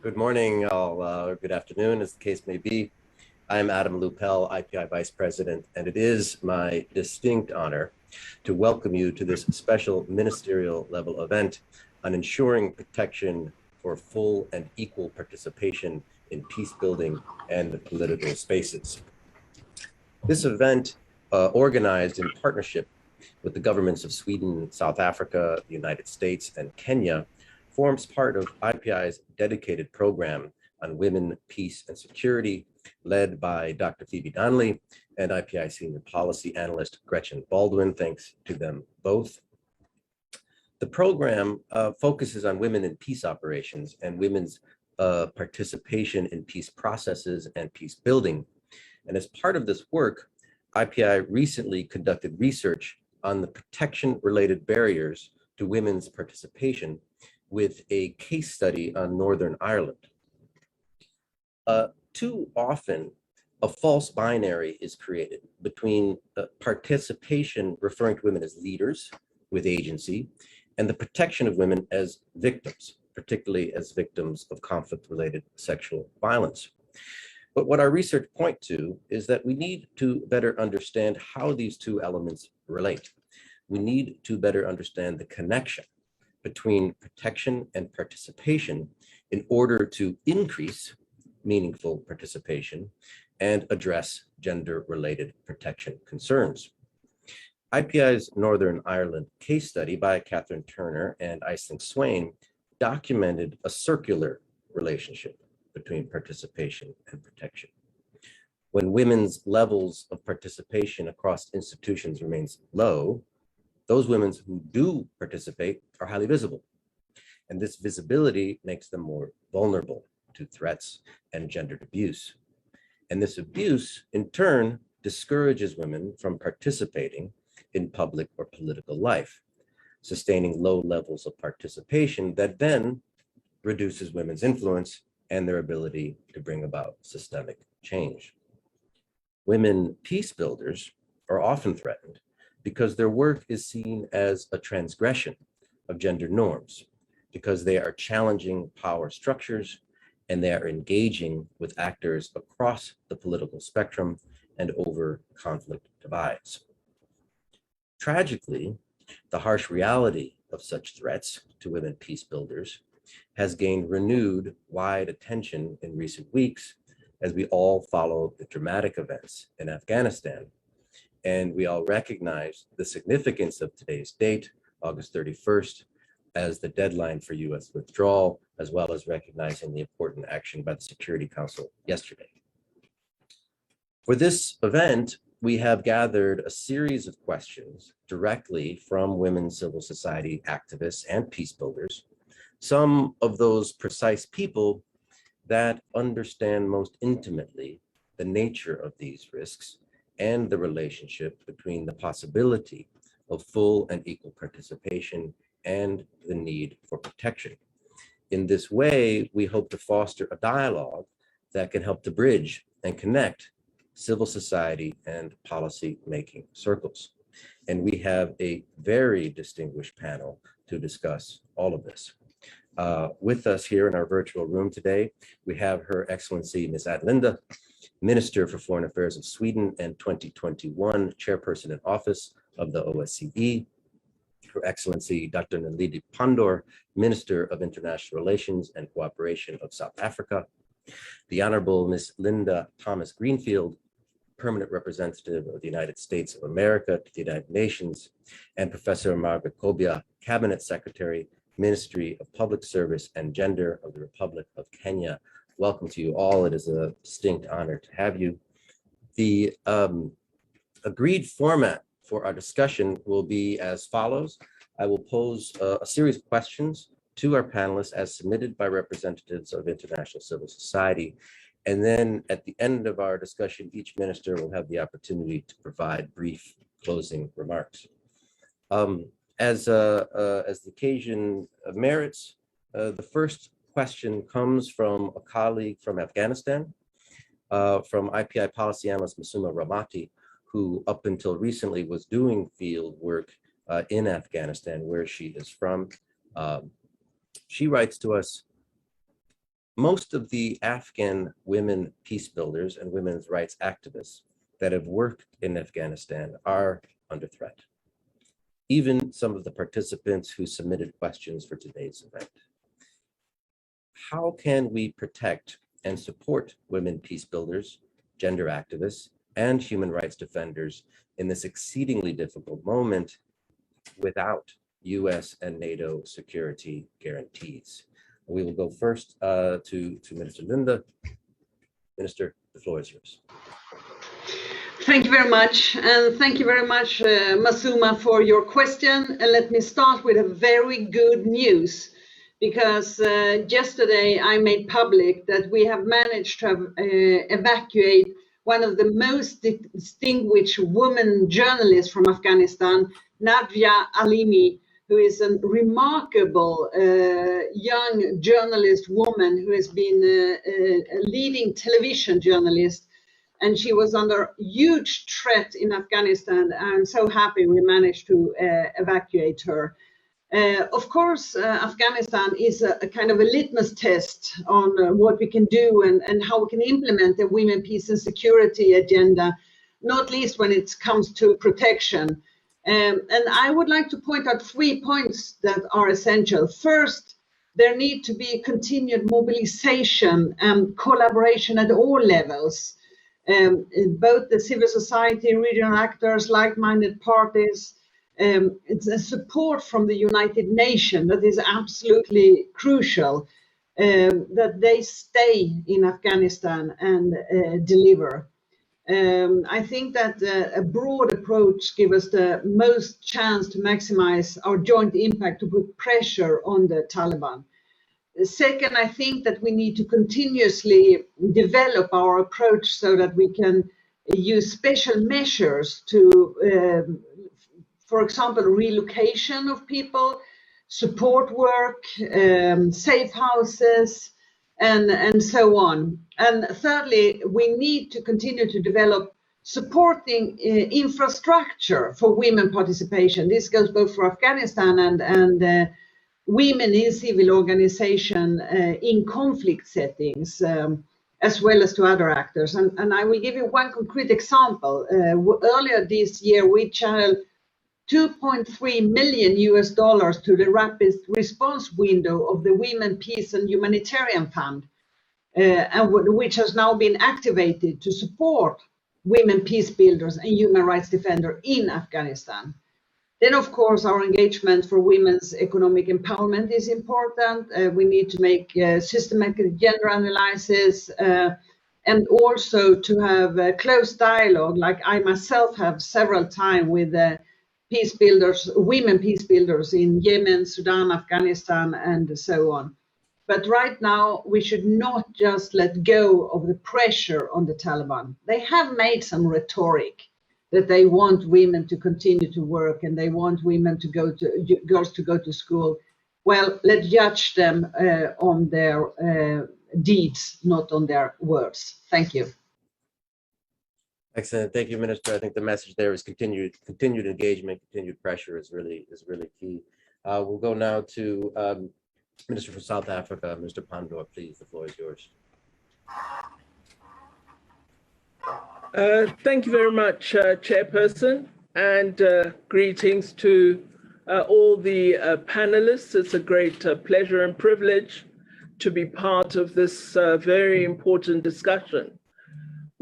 Good morning, all, or good afternoon, as the case may be. I'm Adam Lupel, IPI Vice President, and it is my distinct honor to welcome you to this special ministerial level event on ensuring protection for full and equal participation in peace building and political spaces. This event, organized in partnership with the governments of Sweden, South Africa, the United States, and Kenya, forms part of IPI's dedicated program on women, peace, and security, led by Dr. Phoebe Donnelly and IPI Senior Policy Analyst Gretchen Baldwin. Thanks to them both. The program focuses on women in peace operations and women's participation in peace processes and peace building. And as part of this work, IPI recently conducted research on the protection-related barriers to women's participation with a case study on Northern Ireland. Too often, a false binary is created between participation, referring to women as leaders with agency, and the protection of women as victims, particularly as victims of conflict-related sexual violence. But what our research point to is that we need to better understand how these two elements relate. We need to better understand the connection between protection and participation in order to increase meaningful participation and address gender-related protection concerns. IPI's Northern Ireland case study by Catherine Turner and Aisling Swain documented a circular relationship between participation and protection. When women's levels of participation across institutions remains low, those women who do participate are highly visible. And this visibility makes them more vulnerable to threats and gendered abuse. And this abuse, in turn, discourages women from participating in public or political life, sustaining low levels of participation that then reduces women's influence and their ability to bring about systemic change. Women peace builders are often threatened because their work is seen as a transgression of gender norms, because they are challenging power structures and they are engaging with actors across the political spectrum and over conflict divides. Tragically, the harsh reality of such threats to women peace builders has gained renewed wide attention in recent weeks as we all follow the dramatic events in Afghanistan. And we all recognize the significance of today's date, August 31st, as the deadline for US withdrawal, as well as recognizing the important action by the Security Council yesterday. For this event, we have gathered a series of questions directly from women civil society activists and peace builders, some of those precise people that understand most intimately the nature of these risks and the relationship between the possibility of full and equal participation and the need for protection. In this way, we hope to foster a dialogue that can help to bridge and connect civil society and policy-making circles. And we have a very distinguished panel to discuss all of this. With us here in our virtual room today, we have Her Excellency Ms. Adlinda, Minister for Foreign Affairs of Sweden and 2021 Chairperson in Office of the OSCE, Her Excellency Dr. Naledi Pandor, Minister of International Relations and Cooperation of South Africa, the Honorable Ms. Linda Thomas Greenfield, Permanent Representative of the United States of America to the United Nations, and Professor Margaret Kobia, Cabinet Secretary, Ministry of Public Service and Gender of the Republic of Kenya. Welcome to you all. It is a distinct honor to have you. The agreed format for our discussion will be as follows. I will pose a series of questions to our panelists as submitted by representatives of international civil society. And then at the end of our discussion, each minister will have the opportunity to provide brief closing remarks. As the occasion merits, the first question comes from a colleague from Afghanistan, from IPI policy analyst Masuma Ramati, who up until recently was doing field work in Afghanistan, where she is from. She writes to us, Most of the Afghan women peace builders and women's rights activists that have worked in Afghanistan are under threat. Even some of the participants who submitted questions for today's event. How can we protect and support women peace builders, gender activists, and human rights defenders in this exceedingly difficult moment without US and NATO security guarantees? We will go first to Minister Linda. Minister, the floor is yours. Thank you very much. And thank you very much, Masuma, for your question. And let me start with a very good news, because yesterday I made public that we have managed to evacuate one of the most distinguished women journalists from Afghanistan, Nadia Alimi, who is a remarkable young journalist woman who has been a leading television journalist. And she was under huge threat in Afghanistan. I'm so happy we managed to evacuate her. Of course, Afghanistan is a kind of a litmus test on what we can do and how we can implement the women, peace and security agenda, not least when it comes to protection. And I would like to point out 3 points that are essential. First, there need to be continued mobilization and collaboration at all levels. Both the civil society, regional actors, like-minded parties. It's a support from the United Nations that is absolutely crucial, that they stay in Afghanistan and deliver. I think that a broad approach gives us the most chance to maximize our joint impact to put pressure on the Taliban. Second, I think that we need to continuously develop our approach so that we can use special measures to, for example, relocation of people, support work, safe houses, and so on. And thirdly, we need to continue to develop supporting infrastructure for women participation. This goes both for Afghanistan and women in civil organization in conflict settings, as well as to other actors. And I will give you one concrete example. Earlier this year, we channeled $2.3 million to the rapid response window of the Women, Peace and Humanitarian Fund, which has now been activated to support women peace builders and human rights defenders in Afghanistan. Then, of course, our engagement for women's economic empowerment is important. We need to make systematic gender analysis and also to have a close dialogue, like I myself have several times with peace builders, women peace builders in Yemen, Sudan, Afghanistan, and so on. But right now, we should not just let go of the pressure on the Taliban. They have made some rhetoric that they want women to continue to work and they want women to girls to go to school. Well, let's judge them on their deeds, not on their words. Thank you. Excellent. Thank you, Minister. I think the message there is continued engagement, continued pressure is really key. We'll go now to Minister for South Africa, Mr. Pandor, please. The floor is yours. Thank you very much, Chairperson, and greetings to all the panelists. It's a great pleasure and privilege to be part of this very important discussion.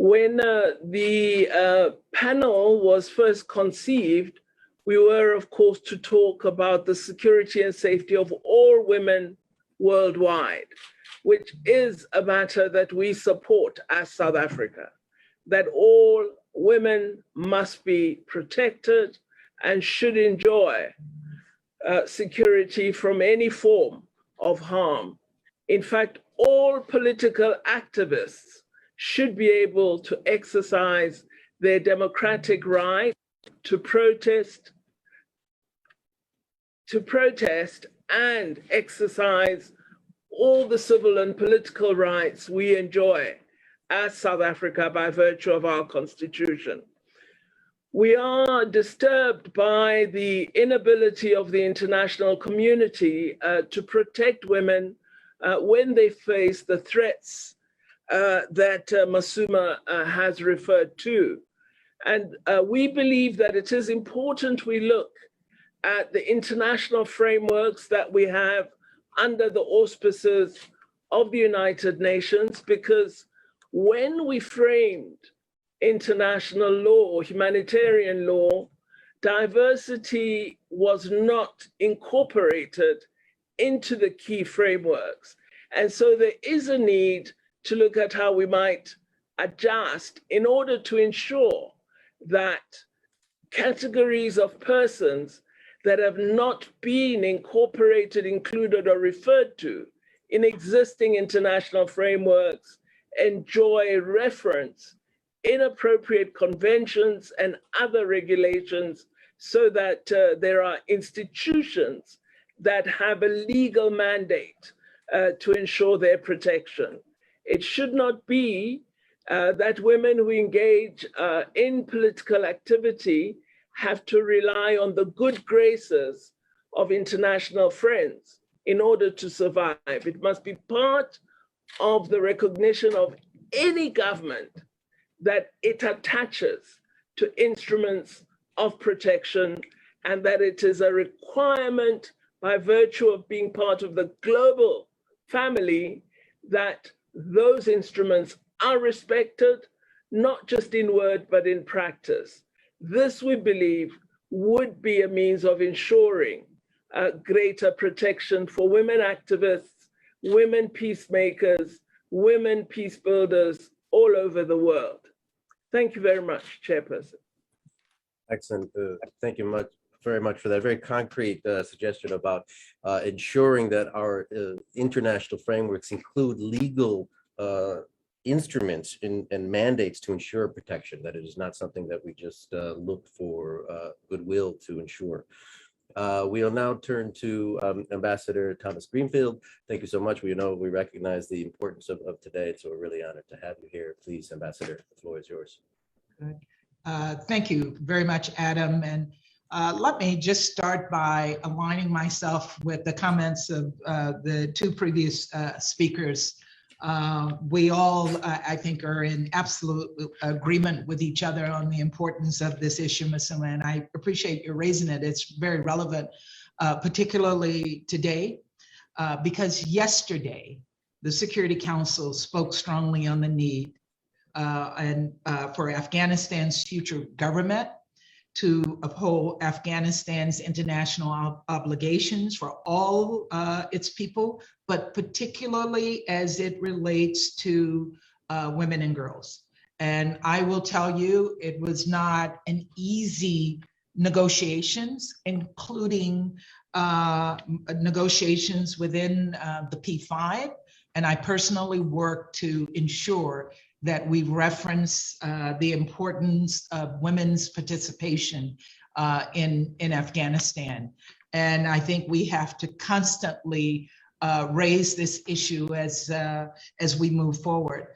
When the panel was first conceived, we were, of course, to talk about the security and safety of all women worldwide, which is a matter that we support as South Africa, that all women must be protected and should enjoy security from any form of harm. In fact, all political activists should be able to exercise their democratic right to protest and exercise all the civil and political rights we enjoy as South Africa by virtue of our constitution. We are disturbed by the inability of the international community to protect women when they face the threats that Masuma has referred to. And we believe that it is important we look at the international frameworks that we have under the auspices of the United Nations, because when we framed international law or humanitarian law, diversity was not incorporated into the key frameworks. And so there is a need to look at how we might adjust in order to ensure that categories of persons that have not been incorporated, included, or referred to in existing international frameworks enjoy reference in appropriate conventions and other regulations, so that there are institutions that have a legal mandate to ensure their protection. It should not be that women who engage in political activity have to rely on the good graces of international friends in order to survive. It must be part of the recognition of any government that it attaches to instruments of protection, and that it is a requirement by virtue of being part of the global family that those instruments are respected, not just in word, but in practice. This, we believe, would be a means of ensuring greater protection for women activists, women peacemakers, women peace builders all over the world. Thank you very much, Chairperson. Excellent. Thank you very much for that very concrete suggestion about ensuring that our international frameworks include legal instruments and mandates to ensure protection, that it is not something that we just look for goodwill to ensure. We'll now turn to Ambassador Thomas Greenfield. Thank you so much. We know we recognize the importance of today, so we're really honored to have you here. Please, Ambassador, the floor is yours. Good. Thank you very much, Adam. And let me just start by aligning myself with the comments of the two previous speakers. We all, I think, are in absolute agreement with each other on the importance of this issue, Masuma, and I appreciate you raising it. It's very relevant, particularly today, because yesterday, the Security Council spoke strongly on the need for Afghanistan's future government to uphold Afghanistan's international obligations for all its people, but particularly as it relates to women and girls. And I will tell you, it was not an easy negotiations, including negotiations within the P5. And I personally worked to ensure that we reference the importance of women's participation in Afghanistan. And I think we have to constantly raise this issue as we move forward.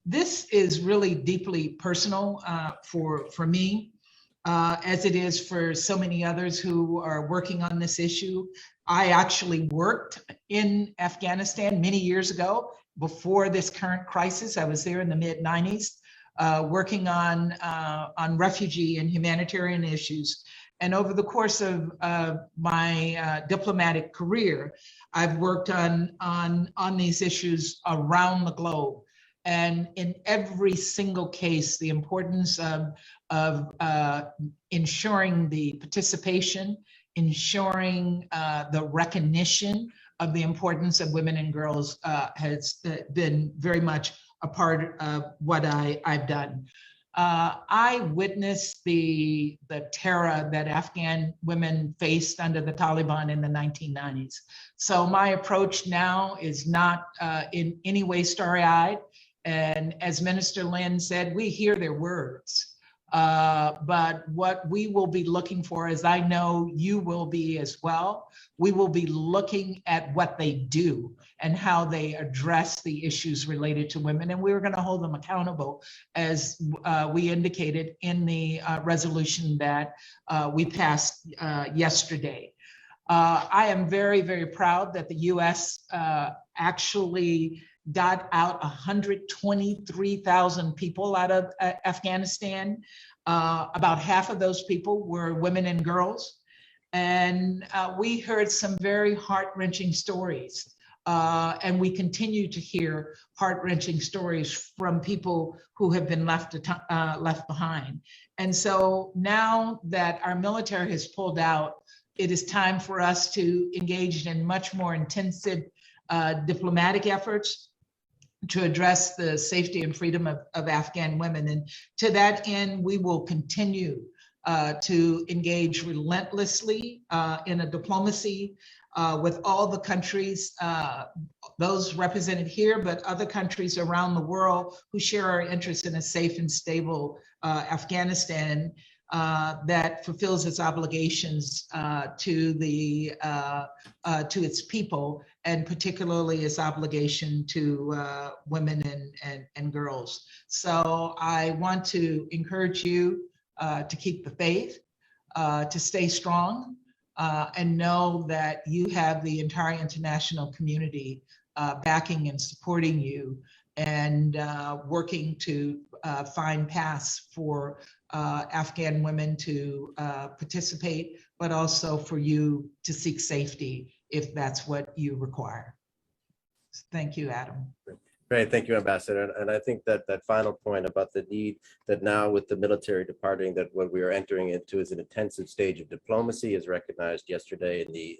This is really deeply personal for me, as it is for so many others who are working on this issue. I actually worked in Afghanistan many years ago, before this current crisis. I was there in the mid-90s, working on refugee and humanitarian issues. And over the course of my diplomatic career, I've worked on these issues around the globe. And in every single case, the importance of ensuring the participation, ensuring the recognition of the importance of women and girls has been very much a part of what I've done. I witnessed the terror that Afghan women faced under the Taliban in the 1990s. So my approach now is not in any way starry-eyed. And as Minister Lynn said, we hear their words. But what we will be looking for, as I know you will be as well, we will be looking at what they do and how they address the issues related to women. And we're going to hold them accountable, as we indicated in the resolution that we passed yesterday. I am very, very proud that the US actually got out 123,000 people out of Afghanistan. About half of those people were women and girls. And we heard some very heart-wrenching stories. And we continue to hear heart-wrenching stories from people who have been left behind. And so now that our military has pulled out, it is time for us to engage in much more intensive diplomatic efforts to address the safety and freedom of Afghan women. And to that end, we will continue to engage relentlessly in a diplomacy with all the countries, those represented here, but other countries around the world who share our interest in a safe and stable Afghanistan that fulfills its obligations to its people, and particularly its obligation to women and girls. So I want to encourage you to keep the faith, to stay strong, and know that you have the entire international community backing and supporting you, and working to find paths for Afghan women to participate, but also for you to seek safety if that's what you require. Thank you, Adam. Great, thank you, Ambassador. And I think that that final point about the need that now with the military departing, that what we are entering into is an intensive stage of diplomacy, is recognized yesterday in the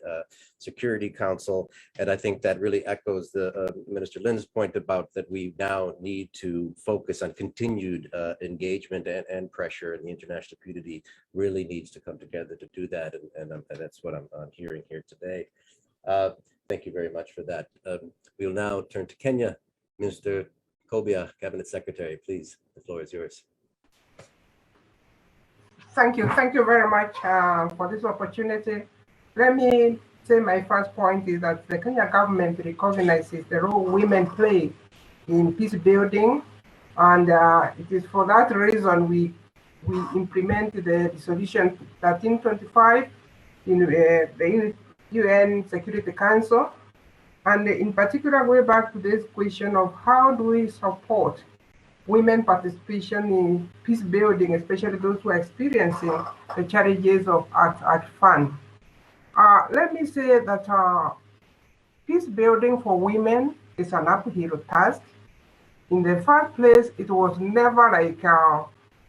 Security Council. And I think that really echoes the Minister Lynn's point about that we now need to focus on continued engagement and pressure, and the international community really needs to come together to do that. And that's what I'm hearing here today. Thank you very much for that. We'll now turn to Kenya. Minister Kobia, Cabinet Secretary, please, the floor is yours. Thank you very much for this opportunity. Let me say my first point is that the Kenya government recognizes the role women play in peace building, and it is for that reason we implemented the resolution 1325 in the UN Security Council. And in particular, going back to this question of how do we support women participation in peace building, especially those who are experiencing the challenges of at fund. Let me say that peace building for women is an uphill task. In the first place, it was never like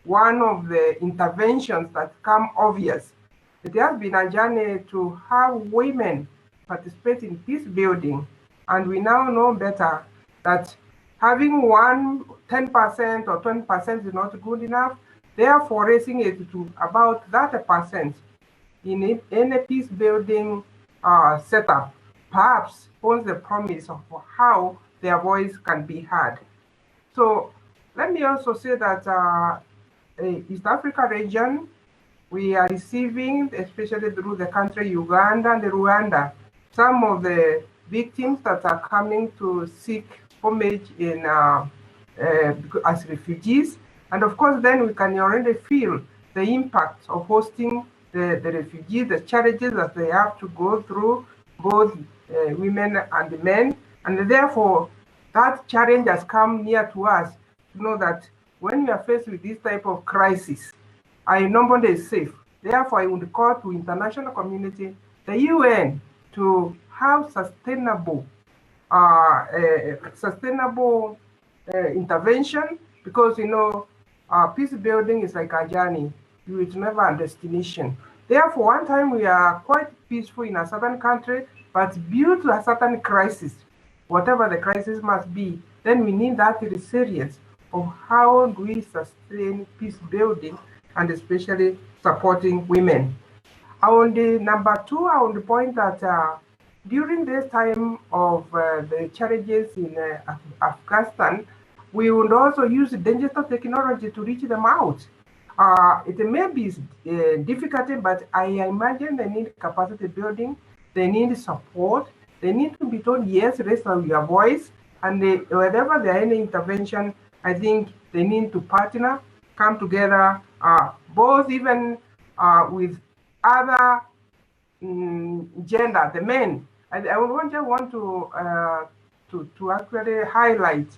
one of the interventions that come obvious. It has been a journey to have women participate in peace building, and we now know better that having 10% or 20% is not good enough. Therefore, raising it to about 30% in any peace building setup perhaps holds the promise of how their voice can be heard. So let me also say that East Africa region, we are receiving, especially through the country Uganda and Rwanda, some of the victims that are coming to seek homage in as refugees. And of course, then we can already feel the impact of hosting the refugees, the challenges that they have to go through, both women and men. And therefore, that challenge has come near to us to know that when we are faced with this type of crisis, nobody is safe. Therefore, I would call to international community, the UN, to have sustainable intervention, because peace building is like a journey. It's never a destination. Therefore, one time we are quite peaceful in a certain country, but due to a certain crisis, whatever the crisis must be, then we need that resilience of how do we sustain peace building, and especially supporting women. On the number two, I want to point that during this time of the challenges in Afghanistan, we would also use digital technology to reach them out. It may be difficult, but I imagine they need capacity building, they need support, they need to be told, yes, raise your voice, and whenever there are any intervention, I think they need to partner, come together, both even with other gender, the men. I would just want to actually highlight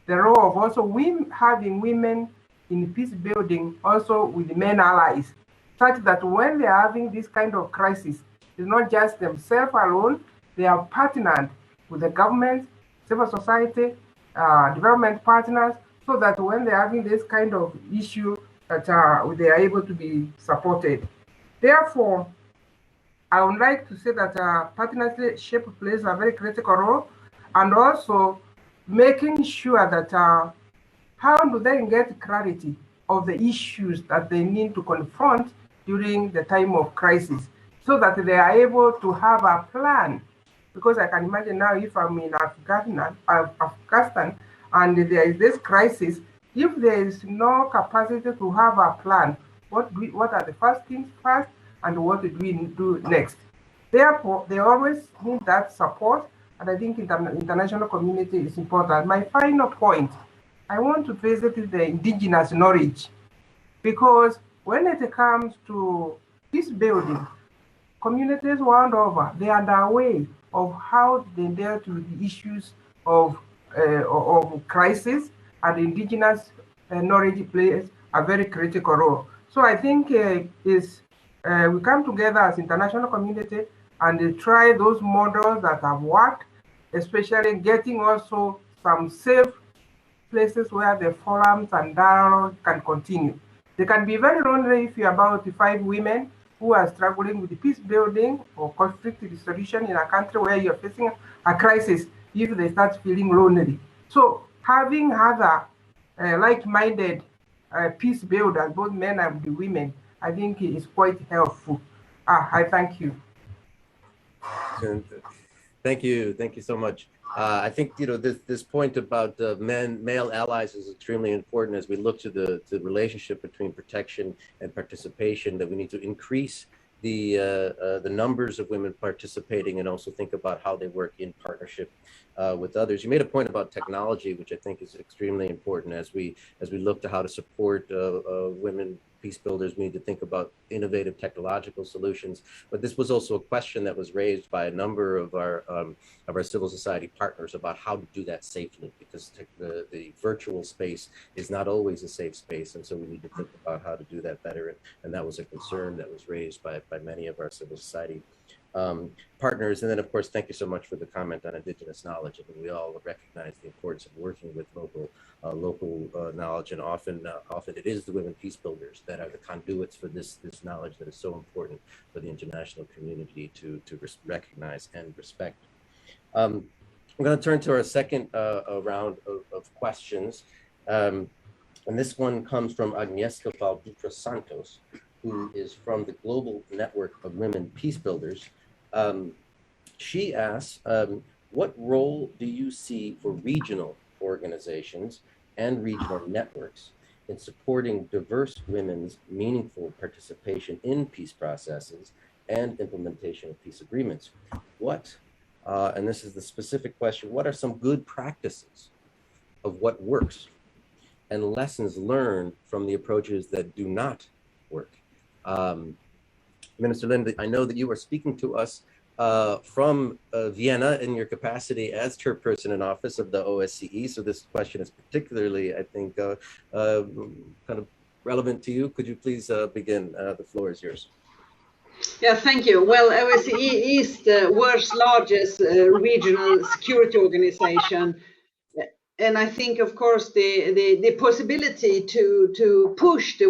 the role of also having women in peace building, also with men allies, such that when they are having this kind of crisis, it's not just themselves alone, they are partnered with the government, civil society, development partners, so that when they're having this kind of issue, that they are able to be supported. Therefore, I would like to say that partnership plays a very critical role, and also making sure that how do they get clarity of the issues that they need to confront during the time of crisis, so that they are able to have a plan. Because I can imagine now, if I'm in Afghanistan and there is this crisis, if there is no capacity to have a plan, what are the first things first, and what do we do next? Therefore, they always need that support, and I think the international community is important. My final point, I want to visit the indigenous knowledge, because when it comes to peace building, communities world over, they are the way of how they dealt with the issues of crisis, and indigenous knowledge plays a very critical role. So I think we come together as international community and try those models that have worked, especially getting also some safe places where the forums and dialogue can continue. They can be very lonely if you're about 5 women who are struggling with the peace building or conflict resolution in a country where you're facing a crisis, if they start feeling lonely. So having other like-minded peace builders, both men and the women, I think is quite helpful. I thank you. Thank you so much. I think this point about male allies is extremely important as we look to the relationship between protection and participation. That we need to increase the numbers of women participating, and also think about how they work in partnership with others. You made a point about technology, which I think is extremely important as we look to how to support women peace builders. We need to think about innovative technological solutions. But this was also a question that was raised by a number of our civil society partners about how to do that safely, because the virtual space is not always a safe space, and so we need to think about how to do that better. And that was a concern that was raised by many of our civil society partners. And then, of course, thank you so much for the comment on indigenous knowledge. I think we all recognize the importance of working with local knowledge, and often it is the women peace builders that are the conduits for this knowledge that is so important for the international community to recognize and respect. I'm going to turn to our second round of questions. And this one comes from Agnieszka Valdutra Santos, who is from the Global Network of Women Peace Builders. She asks, what role do you see for regional organizations and regional networks in supporting diverse women's meaningful participation in peace processes and implementation of peace agreements? What, and this is the specific question, what are some good practices of what works and lessons learned from the approaches that do not work? Minister Lynn, I know that you are speaking to us from Vienna in your capacity as chairperson in office of the OSCE. So this question is particularly, I think, kind of relevant to you. Could you please begin? The floor is yours. Yeah, thank you. Well, OSCE is the world's largest regional security organization. And I think, of course, the possibility to push the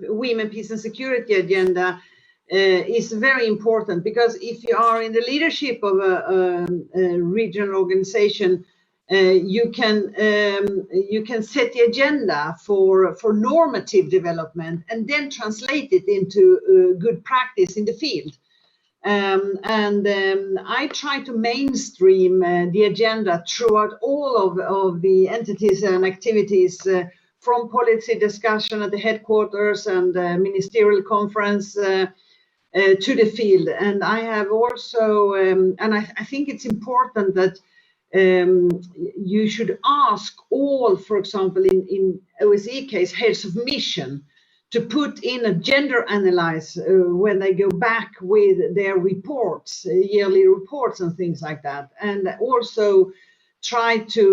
women, peace and security agenda is very important, because if you are in the leadership of a regional organization, you can set the agenda for normative development and then translate it into good practice in the field. I try to mainstream the agenda throughout all of the entities and activities, from policy discussion at the headquarters and ministerial conference to the field. And I have also, and I think it's important that you should ask all, for example, in OSCE case, heads of mission, to put in a gender analysis when they go back with their reports, yearly reports and things like that, and also try to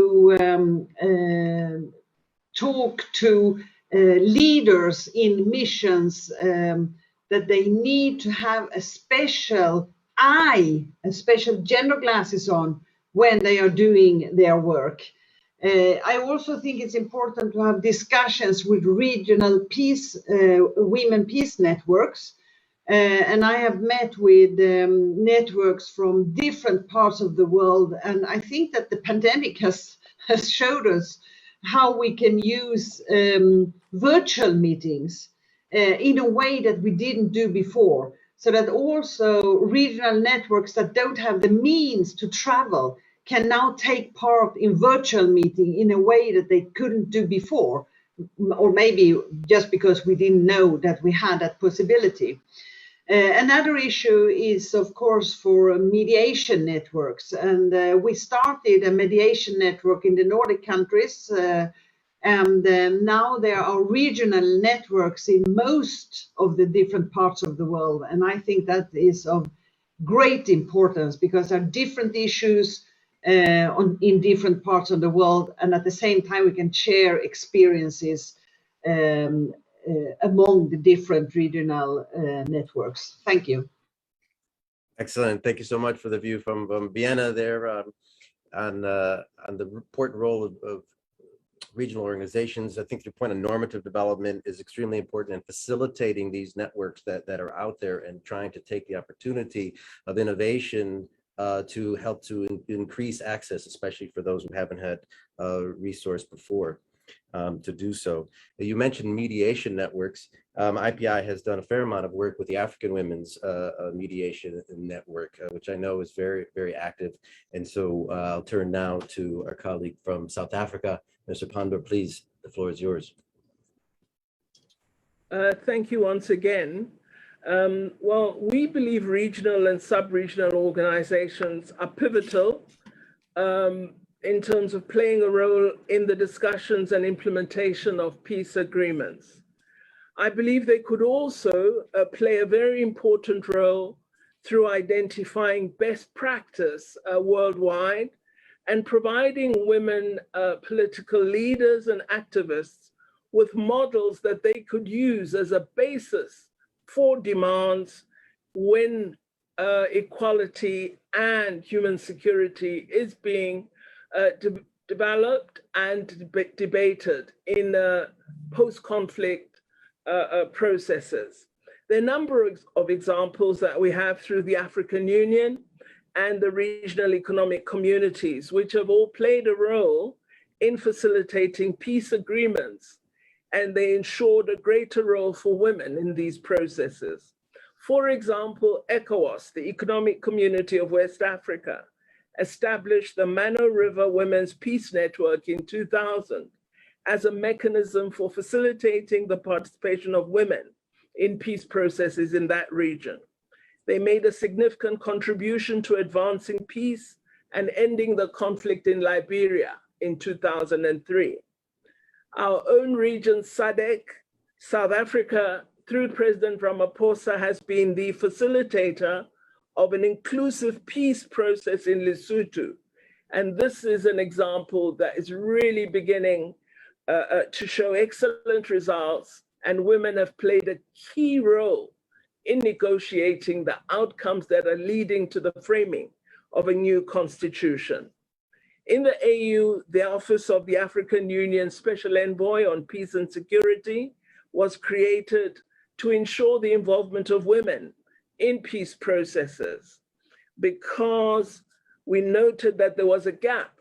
talk to leaders in missions that they need to have a special gender glasses on when they are doing their work. I also think it's important to have discussions with regional women peace networks. And I have met with networks from different parts of the world. And I think that the pandemic has showed us how we can use virtual meetings in a way that we didn't do before. So that also regional networks that don't have the means to travel can now take part in virtual meeting in a way that they couldn't do before, or maybe just because we didn't know that we had that possibility. Another issue is, of course, for mediation networks. And we started a mediation network in the Nordic countries. And now there are regional networks in most of the different parts of the world. And I think that is of great importance because there are different issues in different parts of the world. And at the same time, we can share experiences among the different regional networks. Thank you. Excellent. Thank you so much for the view from Vienna there on the important role of regional organizations. I think your point of normative development is extremely important in facilitating these networks that are out there and trying to take the opportunity of innovation to help to increase access, especially for those who haven't had resource before to do so. You mentioned mediation networks. IPI has done a fair amount of work with the African Women's Mediation Network, which I know is very, very active. And so I'll turn now to our colleague from South Africa, Mr. Pandor, please, the floor is yours. Thank you once again. Well, we believe regional and sub-regional organizations are pivotal in terms of playing a role in the discussions and implementation of peace agreements. I believe they could also play a very important role through identifying best practice worldwide and providing women political leaders and activists with models that they could use as a basis for demands when equality and human security is being developed and debated in post-conflict processes. There are a number of examples that we have through the African Union and the regional economic communities, which have all played a role in facilitating peace agreements, and they ensured a greater role for women in these processes. For example, ECOWAS, the Economic Community of West Africa, established the Mano River Women's Peace Network in 2000 as a mechanism for facilitating the participation of women in peace processes in that region. They made a significant contribution to advancing peace and ending the conflict in Liberia in 2003. Our own region, SADC, South Africa, through President Ramaphosa, has been the facilitator of an inclusive peace process in Lesotho. And this is an example that is really beginning to show excellent results, and women have played a key role in negotiating the outcomes that are leading to the framing of a new constitution. In the AU, the Office of the African Union Special Envoy on Peace and Security was created to ensure the involvement of women in peace processes, because we noted that there was a gap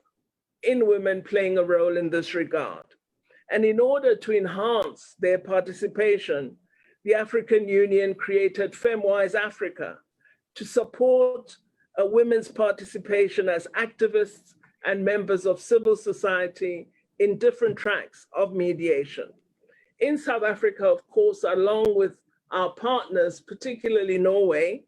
in women playing a role in this regard. And in order to enhance their participation, the African Union created FemWise Africa to support women's participation as activists and members of civil society in different tracks of mediation. In South Africa, of course, along with our partners, particularly Norway,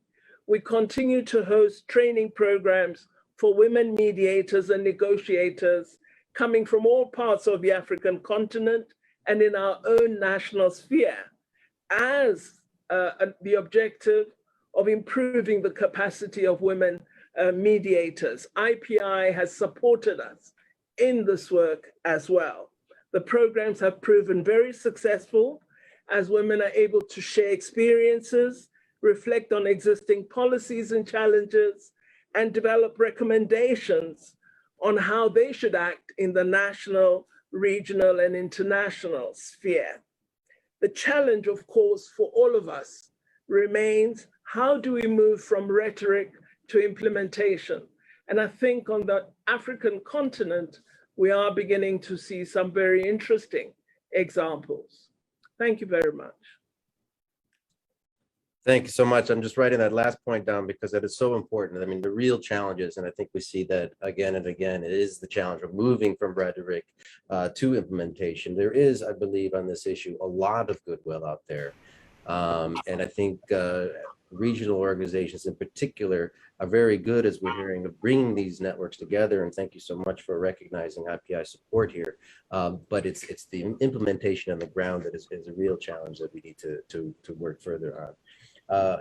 we continue to host training programs for women mediators and negotiators coming from all parts of the African continent and in our own national sphere. as the objective of improving the capacity of women mediators. IPI has supported us in this work as well. The programs have proven very successful as women are able to share experiences, reflect on existing policies and challenges, and develop recommendations on how they should act in the national, regional, and international sphere. The challenge, of course, for all of us remains, how do we move from rhetoric to implementation? And I think on the African continent, we are beginning to see some very interesting examples. Thank you very much. Thank you so much. I'm just writing that last point down because that is so important. I mean, the real challenges, and I think we see that again and again, it is the challenge of moving from rhetoric to implementation. There is, I believe, on this issue, a lot of goodwill out there. And I think regional organizations in particular are very good, as we're hearing, of bringing these networks together. And thank you so much for recognizing IPI support here. But it's the implementation on the ground that is a real challenge that we need to work further on.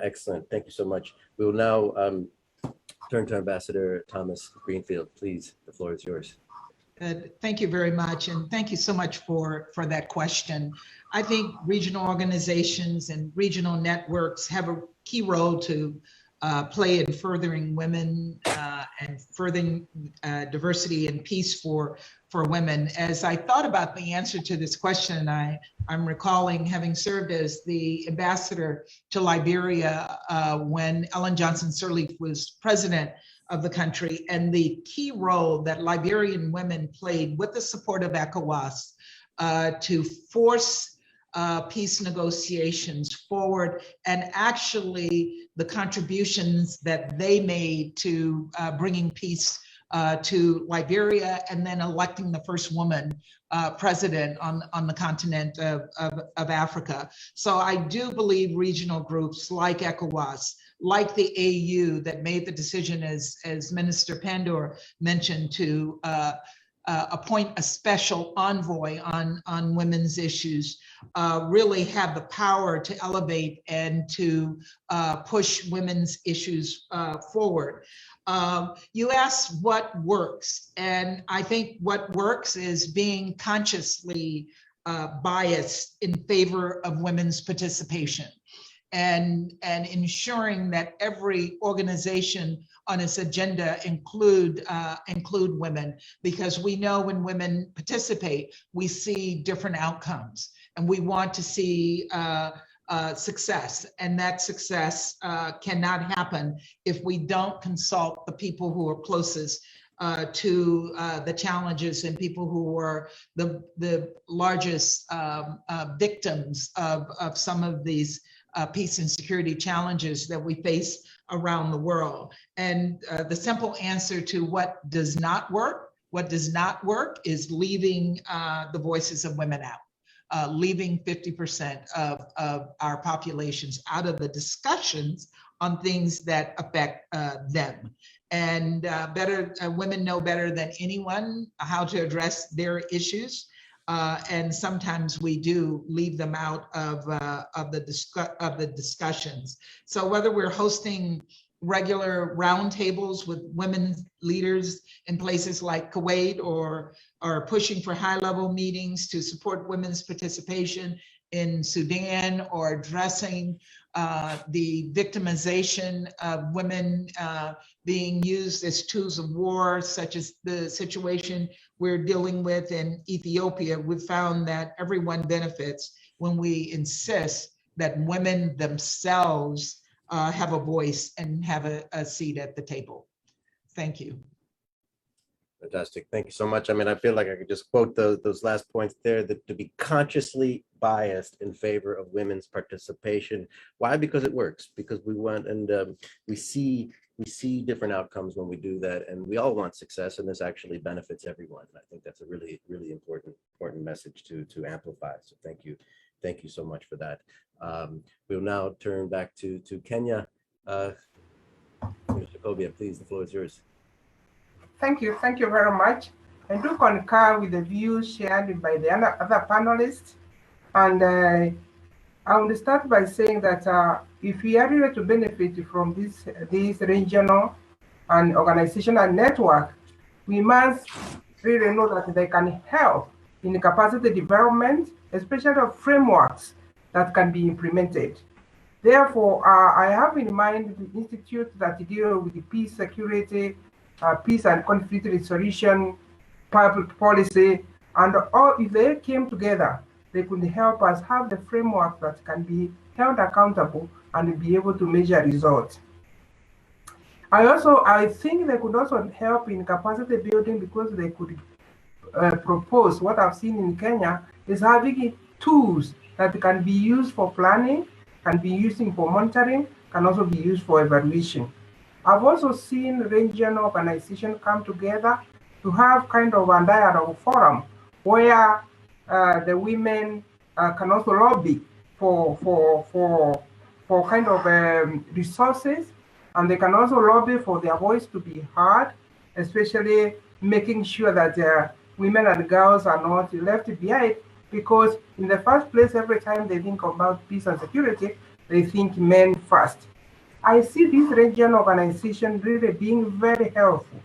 Excellent. Thank you so much. We will now turn to Ambassador Thomas Greenfield. Please, the floor is yours. Thank you very much. And thank you so much for that question. I think regional organizations and regional networks have a key role to play in furthering women and furthering diversity and peace for women. As I thought about the answer to this question, I'm recalling having served as the ambassador to Liberia when Ellen Johnson Sirleaf was president of the country, and the key role that Liberian women played with the support of ECOWAS to force peace negotiations forward, and actually the contributions that they made to bringing peace to Liberia, and then electing the first woman president on the continent of Africa. So I do believe regional groups like ECOWAS, like the AU, that made the decision, as Minister Pandor mentioned, to appoint a special envoy on women's issues, really have the power to elevate and to push women's issues forward. You asked what works, and I think what works is being consciously biased in favor of women's participation, and ensuring that every organization on its agenda include women, because we know when women participate, we see different outcomes, and we want to see success, and that success cannot happen if we don't consult the people who are closest to the challenges, and people who are the largest victims of some of these peace and security challenges that we face around the world. And the simple answer to what does not work is leaving the voices of women out, leaving 50% of our populations out of the discussions on things that affect them. And women know better than anyone how to address their issues. And sometimes we do leave them out of the discussions. So whether we're hosting regular roundtables with women leaders in places like Kuwait, or pushing for high-level meetings to support women's participation in Sudan, or addressing the victimization of women being used as tools of war, such as the situation we're dealing with in Ethiopia, we've found that everyone benefits when we insist that women themselves have a voice and have a seat at the table. Thank you. Fantastic. Thank you so much. I mean, I feel like I could just quote those last points there, that to be consciously biased in favor of women's participation. Why? Because it works. Because we want, and we see different outcomes when we do that, and we all want success, and this actually benefits everyone. And I think that's a really, really important message to amplify. So thank you so much for that. We'll now turn back to Kenya. Mr. Kobia, please, the floor is yours. Thank you very much. I do concur with the views shared by the other panelists, and I will start by saying that if we are really to benefit from this regional and organizational network, we must really know that they can help in capacity development, especially of frameworks that can be implemented. Therefore, I have in mind the institute that deal with the peace, security, peace and conflict resolution, public policy, and all, if they came together, they could help us have the framework that can be held accountable and be able to measure results. I think they could also help in capacity building because they could propose, what I've seen in Kenya is having tools that can be used for planning, can be used for monitoring, can also be used for evaluation. I've also seen regional organizations come together to have kind of a dialogue forum where the women can also lobby for kind of resources, and they can also lobby for their voice to be heard, especially making sure that women and girls are not left behind, because in the first place, every time they think about peace and security, they think men first. I see this regional organization really being very helpful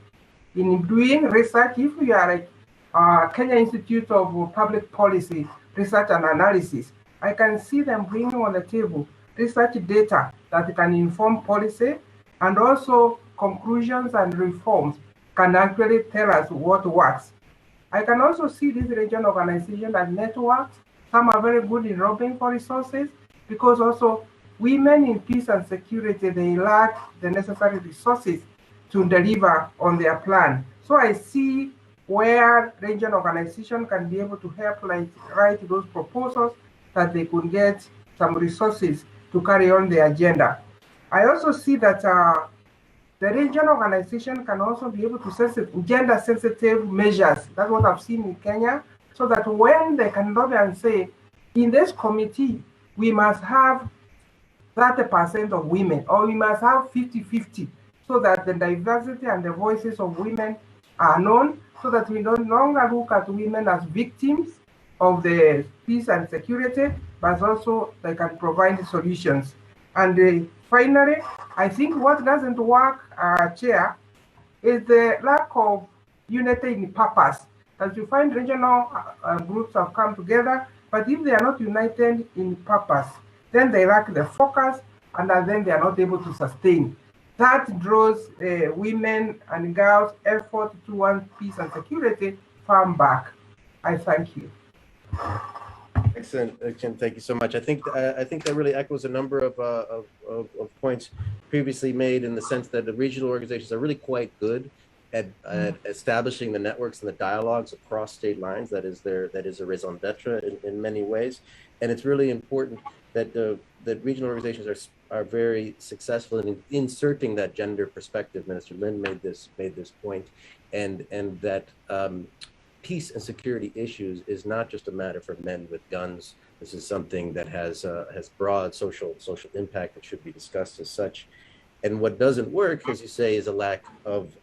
in doing research. If we are like Kenya Institute of Public Policy Research and Analysis, I can see them bringing on the table research data that can inform policy, and also conclusions and reforms can actually tell us what works. I can also see this regional organization as networks. Some are very good in lobbying for resources, because also women in peace and security, they lack the necessary resources to deliver on their plan. So I see where regional organization can be able to help write those proposals that they could get some resources to carry on the agenda. I also see that the regional organization can also be able to set gender sensitive measures. That's what I've seen in Kenya, so that when they can lobby and say, in this committee, we must have 30% of women, or we must have 50-50, so that the diversity and the voices of women are known, so that we no longer look at women as victims of the peace and security, but also they can provide solutions. And finally, I think what doesn't work, Chair, is the lack of unity in purpose. As you find regional groups have come together, but if they are not united in purpose, then they lack the focus, and then they are not able to sustain. That draws women and girls' effort towards peace and security farm back. I thank you. Excellent, Kim. Thank you so much. I think that really echoes a number of points previously made, in the sense that the regional organizations are really quite good at establishing the networks and the dialogues across state lines. That is a raison d'etre in many ways, and it's really important that that regional organizations are very successful in inserting that gender perspective. Minister Lin made this point, and that peace and security issues is not just a matter for men with guns. This is something that has broad social impact and should be discussed as such. And what doesn't work, as you say, is a lack of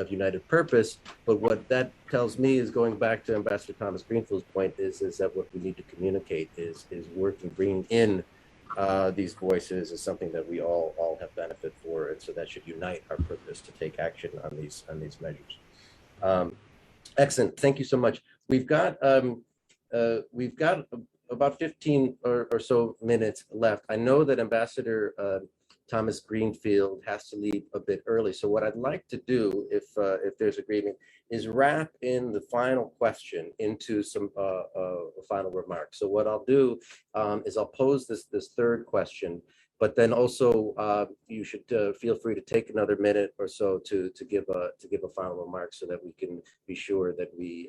united purpose. But what that tells me is, going back to Ambassador Thomas Greenfield's point, is that what we need to communicate is working, bringing in these voices is something that we all have benefit for, and so that should unite our purpose to take action on these measures. Excellent, thank you so much. We've got about 15 or so minutes left. I know that Ambassador Thomas Greenfield has to leave a bit early, so what I'd like to do, if there's agreement, is wrap in the final question into some final remarks. So what I'll do is I'll pose this third question, but then also you should feel free to take another minute or so to give a final remark, so that we can be sure that we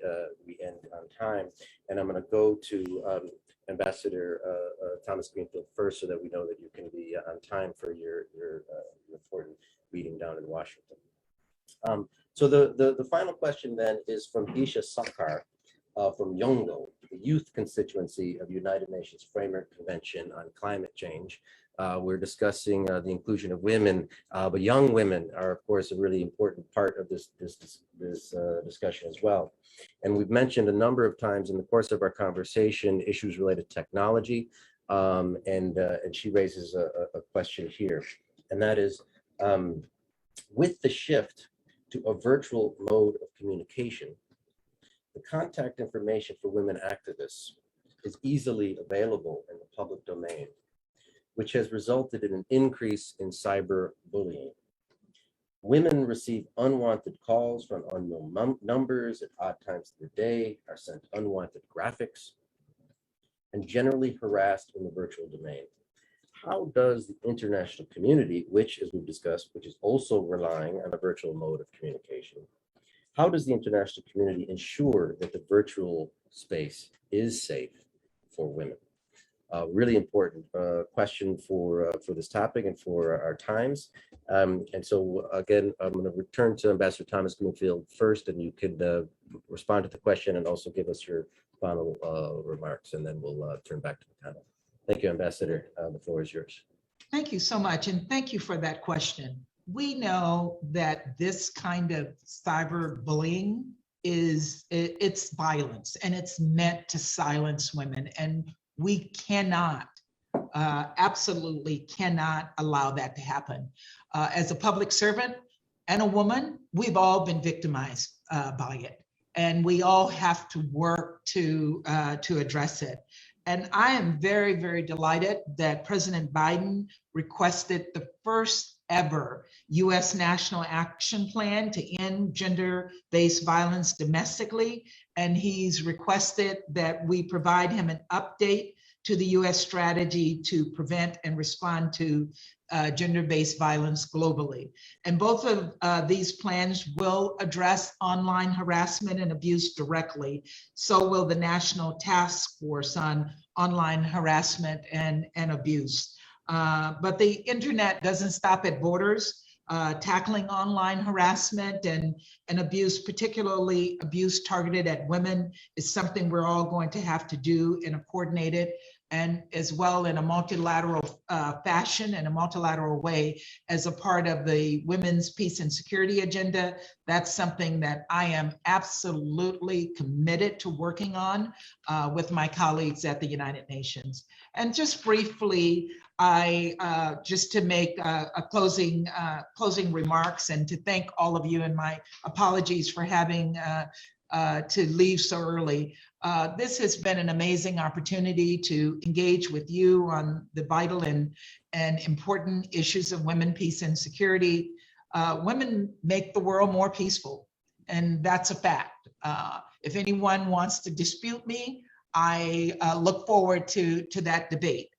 end on time. And I'm going to go to Ambassador Thomas Greenfield first, so that we know that you can be on time for your important meeting down in Washington. So the final question then is from Isha Sakar from Yongo, the youth constituency of United Nations Framework Convention on Climate Change. We're discussing the inclusion of women, but young women are, of course, a really important part of this discussion as well. And we've mentioned a number of times in the course of our conversation issues related to technology, And she raises a question here, and that is, with the shift to a virtual mode of communication, the contact information for women activists is easily available in the public domain, which has resulted in an increase in cyberbullying. Women receive unwanted calls from unknown numbers at odd times of the day, are sent unwanted graphics, and generally harassed in the virtual domain. How does the international community, which, as we've discussed, which is also relying on a virtual mode of communication, how does the international community ensure that the virtual space is safe for women? Really important question for this topic and for our times. And so again, I'm going to return to Ambassador Thomas Greenfield first, and you could respond to the question and also give us your final remarks, and then we'll turn back to the panel. Thank you, Ambassador. The floor is yours. Thank you so much, and thank you for that question. We know that this kind of cyberbullying it's violence, and it's meant to silence women, and we cannot, absolutely cannot allow that to happen. As a public servant and a woman, we've all been victimized by it, and we all have to work to address it. And I am very, very delighted that President Biden requested the first ever U.S. National Action Plan to end gender-based violence domestically. And he's requested that we provide him an update to the U.S. strategy to prevent and respond to gender-based violence globally. And both of these plans will address online harassment and abuse directly. So will the National Task Force on Online Harassment and Abuse. But the internet doesn't stop at borders. Tackling online harassment and abuse, particularly abuse targeted at women, is something we're all going to have to do in a coordinated and as well in a multilateral fashion and a multilateral way as a part of the Women's Peace and Security Agenda. That's something that I am absolutely committed to working on with my colleagues at the United Nations. And just briefly, just to make a closing remarks and to thank all of you, and my apologies for having to leave so early. This has been an amazing opportunity to engage with you on the vital and important issues of women, peace, and security. Women make the world more peaceful, and that's a fact. If anyone wants to dispute me, I look forward to that debate.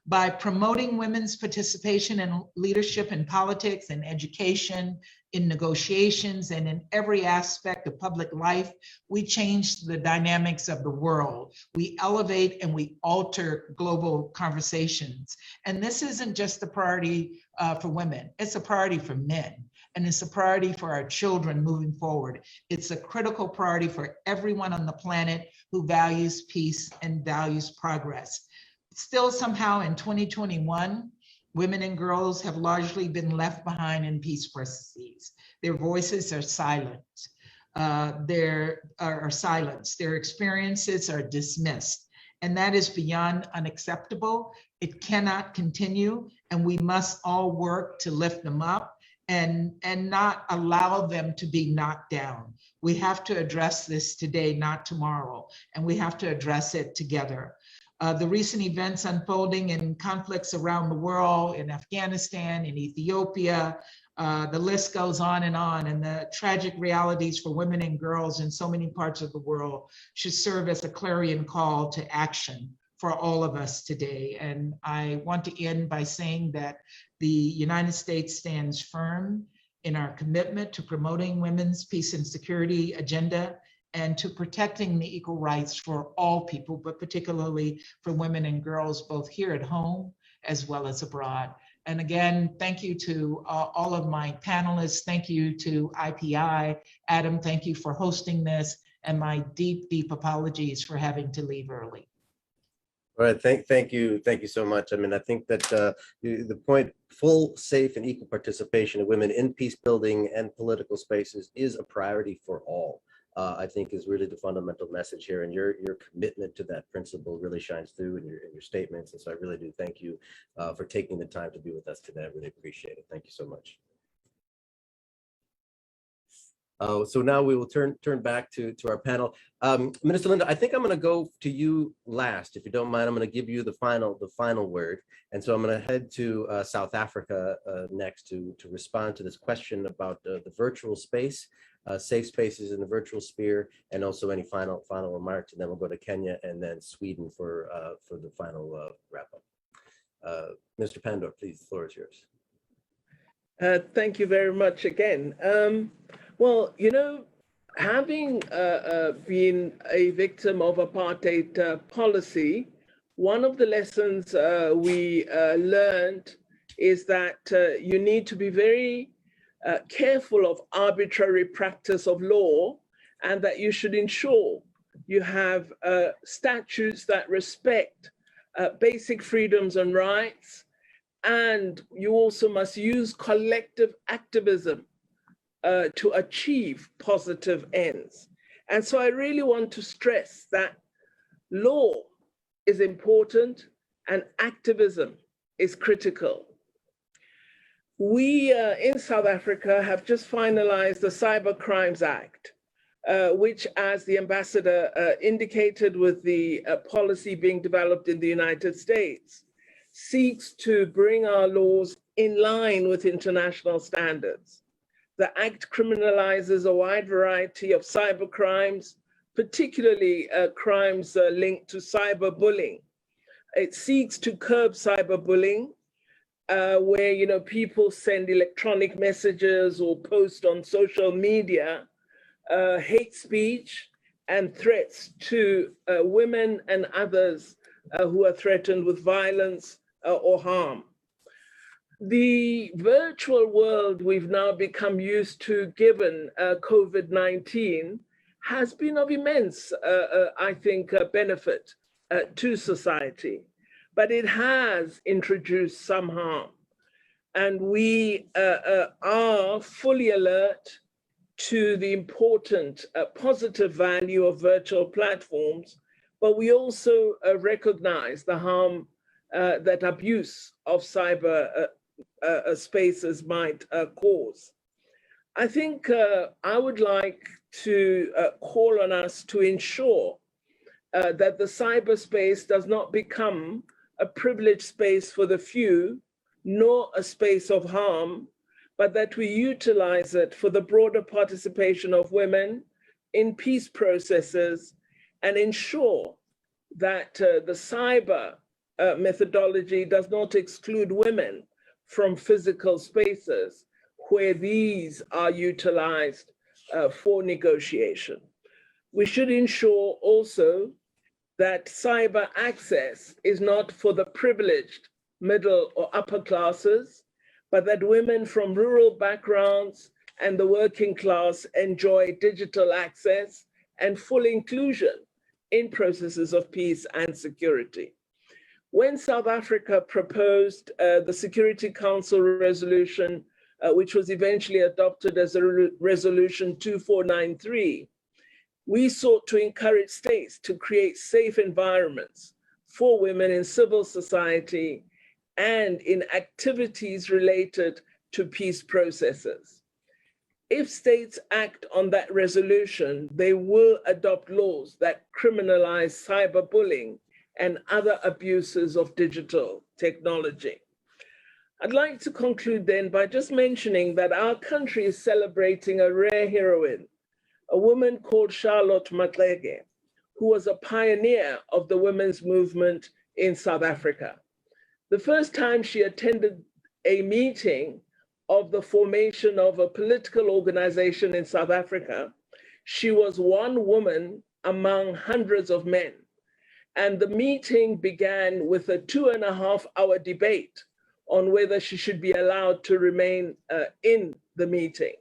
By promoting women's participation in leadership in politics and education, in negotiations, and in every aspect of public life, we change the dynamics of the world. We elevate and we alter global conversations. And this isn't just a priority for women, it's a priority for men. And it's a priority for our children moving forward. It's a critical priority for everyone on the planet who values peace and values progress. Still, somehow in 2021, women and girls have largely been left behind in peace processes. Their voices are silenced. Their experiences are dismissed. And that is beyond unacceptable. It cannot continue, and we must all work to lift them up and not allow them to be knocked down. We have to address this today, not tomorrow, and we have to address it together. The recent events unfolding in conflicts around the world, in Afghanistan, in Ethiopia, the list goes on, and the tragic realities for women and girls in so many parts of the world should serve as a clarion call to action for all of us today. And I want to end by saying that the United States stands firm in our commitment to promoting women's peace and security agenda and to protecting the equal rights for all people, but particularly for women and girls, both here at home as well as abroad. And again, thank you to all of my panelists. Thank you to IPI. Adam, thank you for hosting this, and my deep, deep apologies for having to leave early. All right, thank you so much. I mean, I think that the point, full, safe, and equal participation of women in peace building and political spaces is a priority for all. I think is really the fundamental message here, and your commitment to that principle really shines through in your statements. And so I really do thank you for taking the time to be with us today. I really appreciate it. Thank you so much. So now we will turn back to our panel. Minister Linda, I think I'm going to go to you last, if you don't mind. I'm going to give you the final word, and so I'm going to head to South Africa next to respond to this question about the virtual space, safe spaces in the virtual sphere, and also any final remarks. And then we'll go to Kenya and then Sweden for the final wrap up. Mr. Pandor, please, the floor is yours. Thank you very much again. Well, you know, having been a victim of apartheid policy, one of the lessons we learned is that you need to be very careful of arbitrary practice of law, and that you should ensure you have statutes that respect basic freedoms and rights. And you also must use collective activism to achieve positive ends. And so I really want to stress that law is important and activism is critical. We in South Africa have just finalized the Cyber Crimes Act, which, as the ambassador indicated, with the policy being developed in the United States, seeks to bring our laws in line with international standards. The Act criminalizes a wide variety of cyber crimes, particularly crimes linked to cyberbullying. It seeks to curb cyberbullying, where people send electronic messages or post on social media hate speech and threats to women and others who are threatened with violence or harm. The virtual world we've now become used to, given COVID-19, has been of immense, I think, benefit to society, but it has introduced some harm. And we are fully alert to the important positive value of virtual platforms, but we also recognize the harm that abuse of cyber spaces might cause. I think I would like to call on us to ensure that the cyberspace does not become a privileged space for the few, nor a space of harm, but that we utilize it for the broader participation of women in peace processes, and ensure that the cyber methodology does not exclude women from physical spaces where these are utilized for negotiation. We should ensure also that cyber access is not for the privileged middle or upper classes, but that women from rural backgrounds and the working class enjoy digital access and full inclusion in processes of peace and security. When South Africa proposed the Security Council resolution, which was eventually adopted as a resolution 2493, we sought to encourage states to create safe environments for women in civil society and in activities related to peace processes. If states act on that resolution, they will adopt laws that criminalize cyberbullying and other abuses of digital technology. I'd like to conclude then by just mentioning that our country is celebrating a rare heroine, a woman called Charlotte Maxeke, who was a pioneer of the women's movement in South Africa. The first time she attended a meeting of the formation of a political organization in South Africa, she was one woman among hundreds of men. And the meeting began with a 2.5-hour debate on whether she should be allowed to remain in the meeting.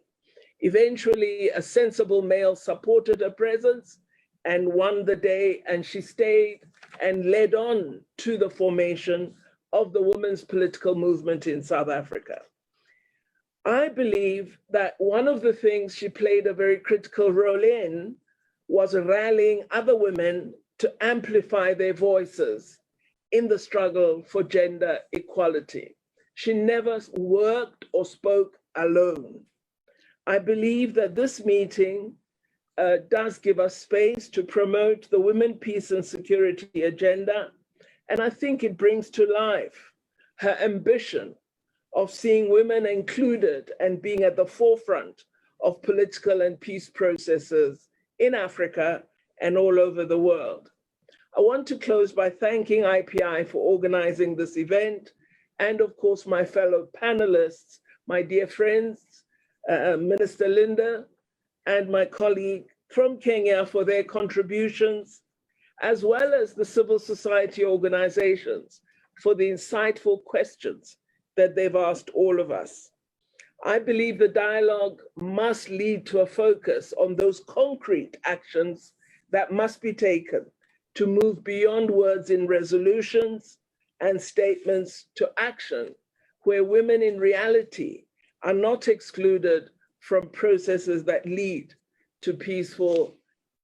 Eventually, a sensible male supported her presence and won the day, and she stayed and led on to the formation of the women's political movement in South Africa. I believe that one of the things she played a very critical role in was rallying other women to amplify their voices in the struggle for gender equality. She never worked or spoke alone. I believe that this meeting does give us space to promote the women, peace and security agenda. And I think it brings to life her ambition of seeing women included and being at the forefront of political and peace processes in Africa and all over the world. I want to close by thanking IPI for organizing this event, and of course, my fellow panelists, my dear friends, Minister Linda, and my colleague from Kenya for their contributions, as well as the civil society organizations for the insightful questions that they've asked all of us. I believe the dialogue must lead to a focus on those concrete actions that must be taken to move beyond words in resolutions and statements to action, where women in reality are not excluded from processes that lead to peaceful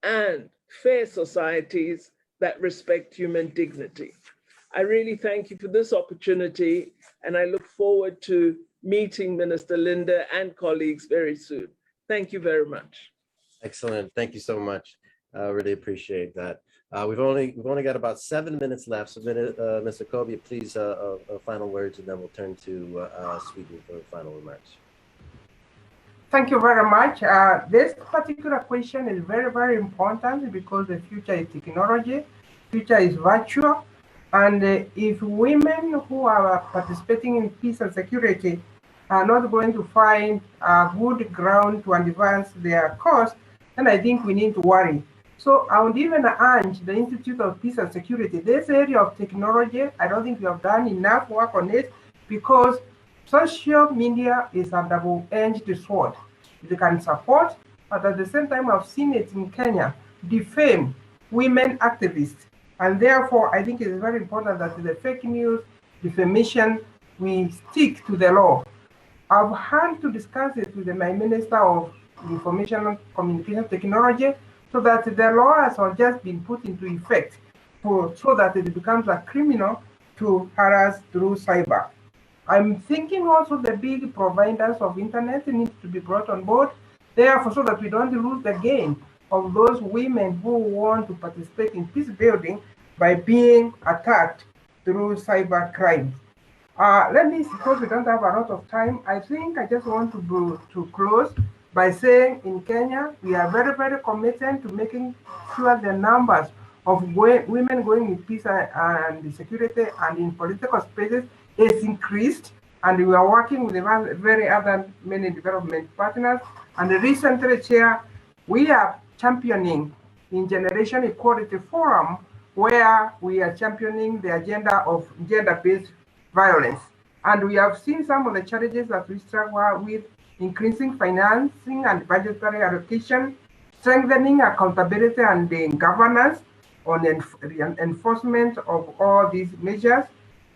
and fair societies that respect human dignity. I really thank you for this opportunity, and I look forward to meeting Minister Linda and colleagues very soon. Thank you very much. Excellent. Thank you so much. I really appreciate that. We've only got about 7 minutes left. So, Mr. Kobe, please, final words, and then we'll turn to Sweden for final remarks. Thank you very much. This particular question is very, very important because the future is technology, future is virtual, and if women who are participating in peace and security are not going to find a good ground to advance their cause, then I think we need to worry. So I would even urge the Institute of Peace and Security, this area of technology, I don't think we have done enough work on it because social media is a double-edged sword. It can support, but at the same time, I've seen it in Kenya, defame women activists. And therefore, I think it is very important that the fake news, defamation, we stick to the law. I've had to discuss it with my Minister of Information and Communication Technology so that the laws have just been put into effect so that it becomes a criminal to harass through cyber. I'm thinking also the big providers of internet need to be brought on board, therefore, so that we don't lose the game of those women who want to participate in peace building by being attacked through cyber crimes. Let me, because we don't have a lot of time, I think I just want to close by saying in Kenya, we are very, very committed to making sure the numbers of women going in peace and security and in political spaces is increased, and we are working with very other many development partners. And recently, Chair, we are championing in Generation Equality Forum, where we are championing the agenda of gender-based violence. And we have seen some of the challenges that we struggle with, increasing financing and budgetary allocation, strengthening accountability and governance on enforcement of all these measures.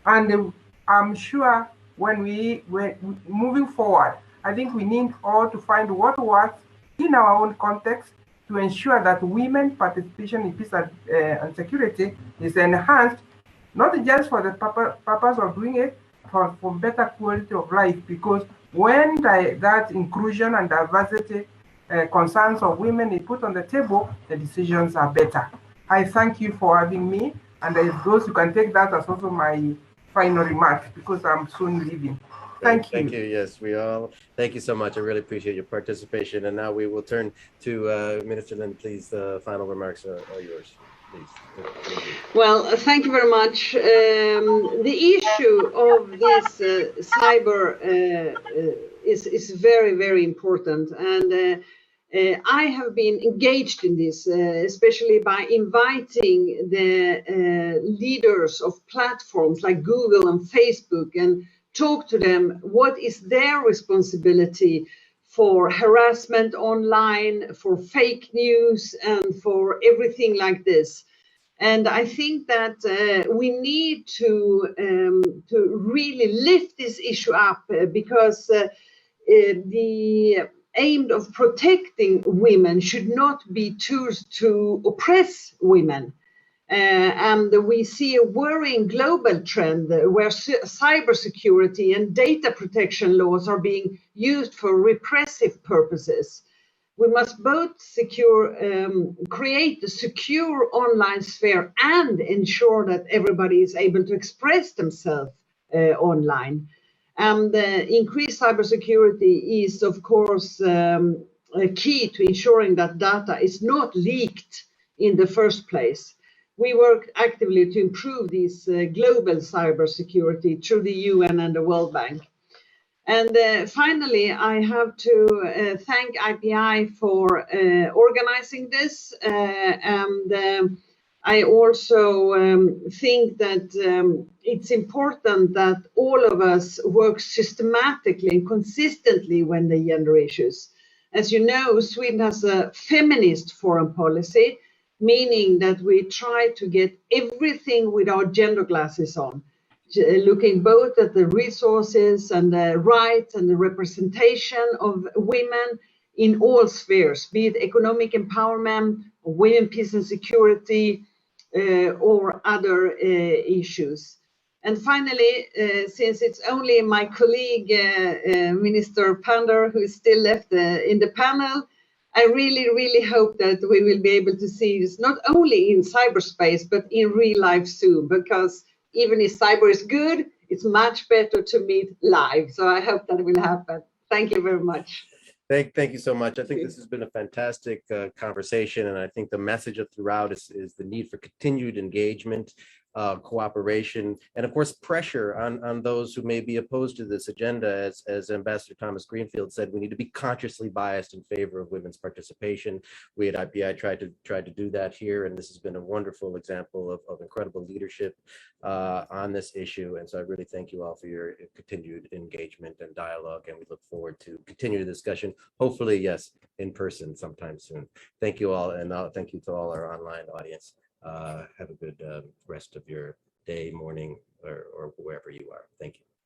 And I'm sure when we're moving forward, I think we need all to find what works in our own context to ensure that women's participation in peace and security is enhanced, not just for the purpose of doing it, for better quality of life, because when that inclusion and diversity concerns of women is put on the table, the decisions are better. I thank you for having me, and if those you can take that as also my final remarks, because I'm soon leaving. Thank you. Thank you. Yes, we all. Thank you so much. I really appreciate your participation. And now we will turn to Minister Lynn. Please, the final remarks are yours. Please. Well, thank you very much. The issue of this cyber is very, very important. And I have been engaged in this, especially by inviting the leaders of platforms like Google and Facebook and talk to them what is their responsibility for harassment online, for fake news, and for everything like this. And I think that we need to really lift this issue up because the aim of protecting women should not be tools to oppress women. And we see a worrying global trend where cybersecurity and data protection laws are being used for repressive purposes. We must both create a secure online sphere and ensure that everybody is able to express themselves online. And increased cybersecurity is, of course, a key to ensuring that data is not leaked in the first place. We work actively to improve this global cybersecurity through the UN and the World Bank. And finally, I have to thank IPI for organizing this. I also think that it's important that all of us work systematically and consistently when the gender issues. As you know, Sweden has a feminist foreign policy, meaning that we try to get everything with our gender glasses on, looking both at the resources and the rights and the representation of women in all spheres, be it economic empowerment, women, peace and security, or other issues. And finally, since it's only my colleague, Minister Pander, who is still left in the panel, I really, really hope that we will be able to see this not only in cyberspace, but in real life soon, because even if cyber is good, it's much better to meet live. So I hope that will happen. Thank you very much. Thank you so much. I think this has been a fantastic conversation, and I think the message throughout is the need for continued engagement, cooperation, and of course pressure on those who may be opposed to this agenda. As Ambassador Thomas Greenfield said, we need to be consciously biased in favor of women's participation. We at IPI tried to do that here, and this has been a wonderful example of incredible leadership on this issue. And so I really thank you all for your continued engagement and dialogue, and we look forward to continue the discussion, hopefully, yes, in person sometime soon. Thank you all, and thank you to all our online audience. Have a good rest of your day, morning, or wherever you are. Thank you.